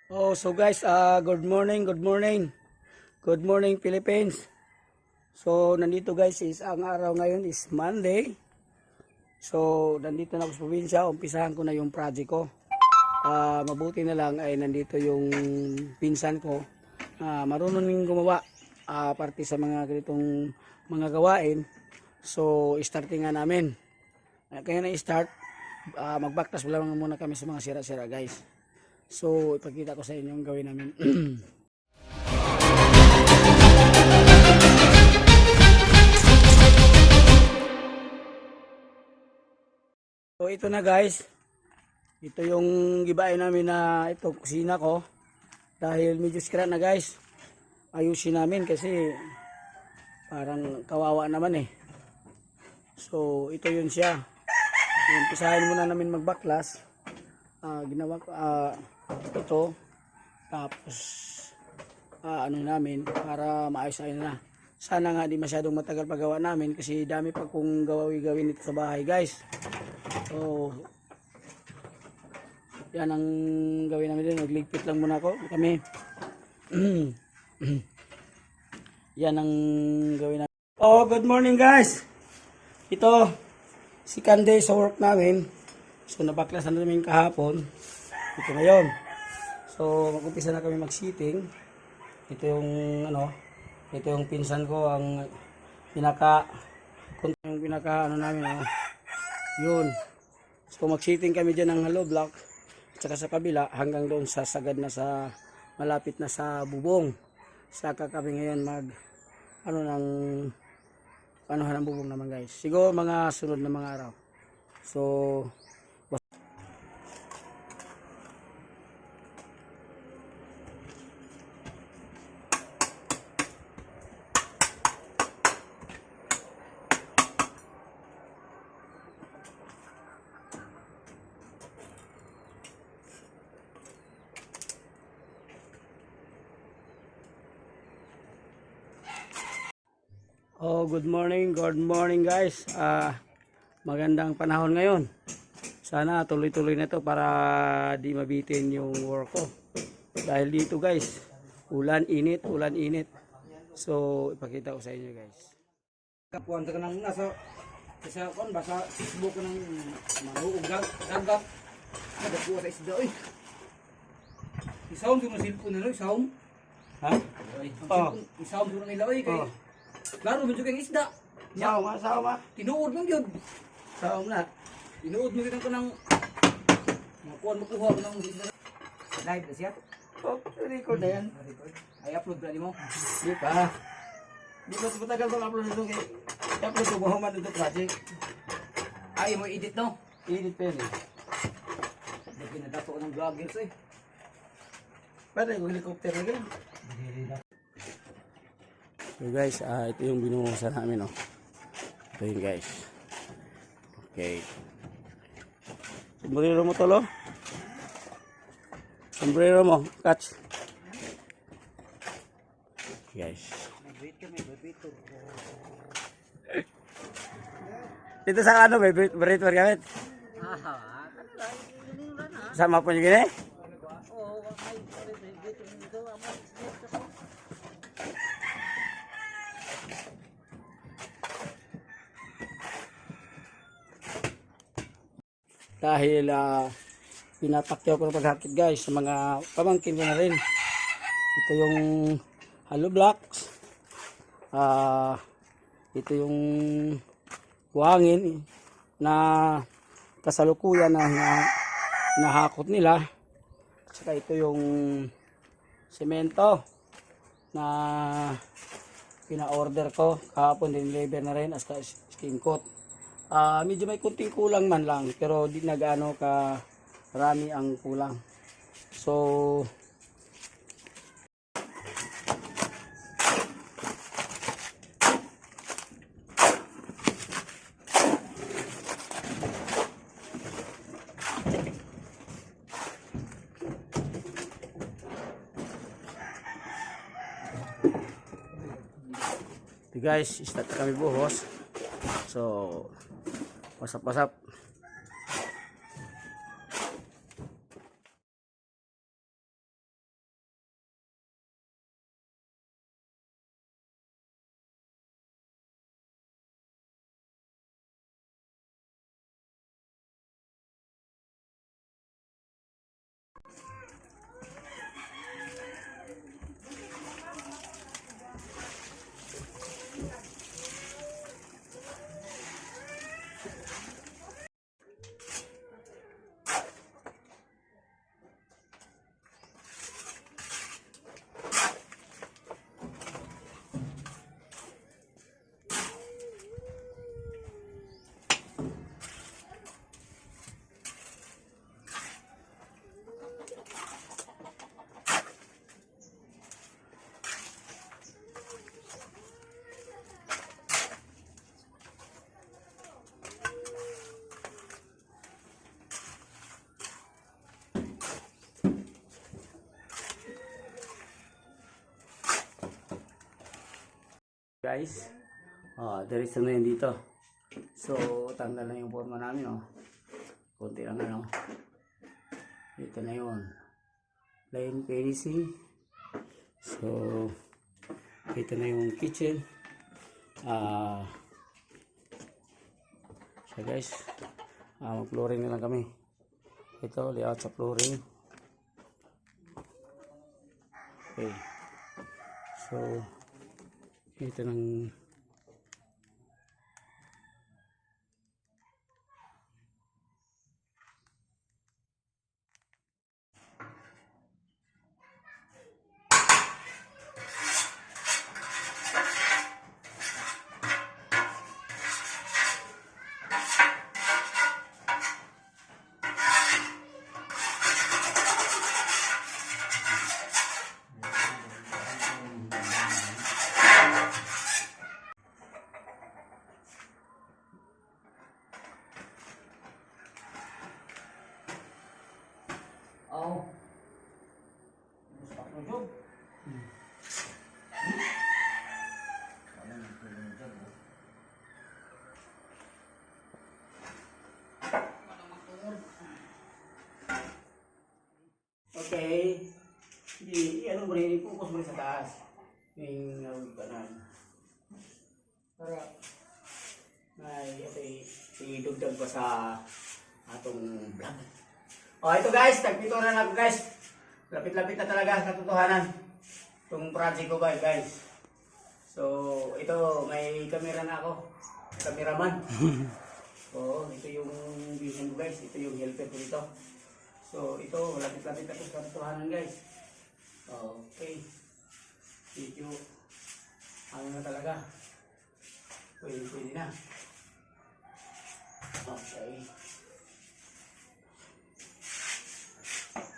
So guys, good morning, good morning. Good morning Philippines. So nandito guys is ang araw ngayon is Monday. So nandito na ako sa probinsya, umpisahan ko na yung project ko. Mabuti na lang ay nandito yung pinsan ko. Marunong ning gumawa parte sa mga ganitong mga gawain. So starting nga namin. Kaya na-start, magbaktas lang muna kami sa mga sira-sira guys. So ipakita ko sa inyo yung gawin namin. So ito na guys. Ito yung gibain namin na ito kusina ko. Dahil medyo sira na guys. Ayusin namin kasi parang kawawa naman eh. So ito yun siya. Umpisahan muna namin magbaklas. Ginawa ko ito. Tapos ano namin para maayos-ayos na. Sana nga di masyadong matagal paggawa namin kasi dami pa kong gawin dito sa bahay guys. So yan ang gawin namin din. Magligpit lang muna kami. Yan ang gawin namin. Good morning guys. Ito second day sa work namin. So nabaklasan namin kahapon. Ito ngayon. So mag-umpisa na kami mag-seating. Ito yung ito yung pinsan ko ang pinaka namin yun. So mag-seating kami diyan ng hollow block at saka sa kabila hanggang doon sa sagad na sa malapit na sa bubong. Saka kami ngayon mag ng bubong naman guys. Siguro mga sunod na mga araw. So good morning guys. Magandang panahon ngayon. Sana tuloy-tuloy na to para di mabitin yung work ko. Dahil dito guys, ulan init. So ipakita ko sa inyo guys. Kapuan ka nang nasa kon basa Facebook ko nang manuog gagap. Ada ko sa isda oy. Isawm ko silpon nilo, isawm. Ha? Isawm ko nila oy kay. Klaro medyo kang isda. Sama. Tinuod mo yun. Sama na. Tinuod mo yun ko ng makuha ko ng isda. Live na siya? Record na yan. Ay upload na mo? Di pa. Di pa matagal ko upload nito kay upload ko buhaman nito project. Ay mo edit no? Edit pa yun eh. Dagi na dato ng vloggers eh. Pwede ko helicopter na ganun. So guys, ito yung binuhusan namin Ito yun guys. Okay. Sombrero mo tolo. Sombrero mo, catch. Guys. Dito sa may burrito gamit. Sama po yung gini? Dahil pinatakyaw ko ng paghakit guys sa mga pamangkin ko na rin. Ito yung hollow blocks. Ito yung buhangin na kasalukuyan na nahakot nila. At saka ito yung semento na pina-order ko. Kahapon din deliver na rin as skin coat. Medyo may kunting kulang man lang pero di na gaano ka rami ang kulang. So guys, start kami buhos. So pasap-pasap Guys, diretso na yun dito. So, tanggal na yung forma namin, oh. Kunti lang ano. Ito na yun. Plain finishing. So, ito na yung kitchen. So guys, mag-flooring na lang kami. Ito, layout sa flooring. Okay. So, ito ng okay. Ano mo rin, i-focus mo rin sa taas. Yung kanan. Para idugdag pa sa atong vlog. Ito guys, tagpito na ako guys. Lapit-lapit na talaga sa katotohanan. Itong project ko guys. So, ito, may camera na ako. Cameraman. So, ito yung vision ko guys. Ito yung helper ko dito. So, ito, lapit-lapit ako sa katotohanan guys. Okay. Video. Ano na talaga. Pwede na. Okay.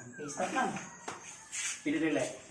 Okay, start na. Pili-relay.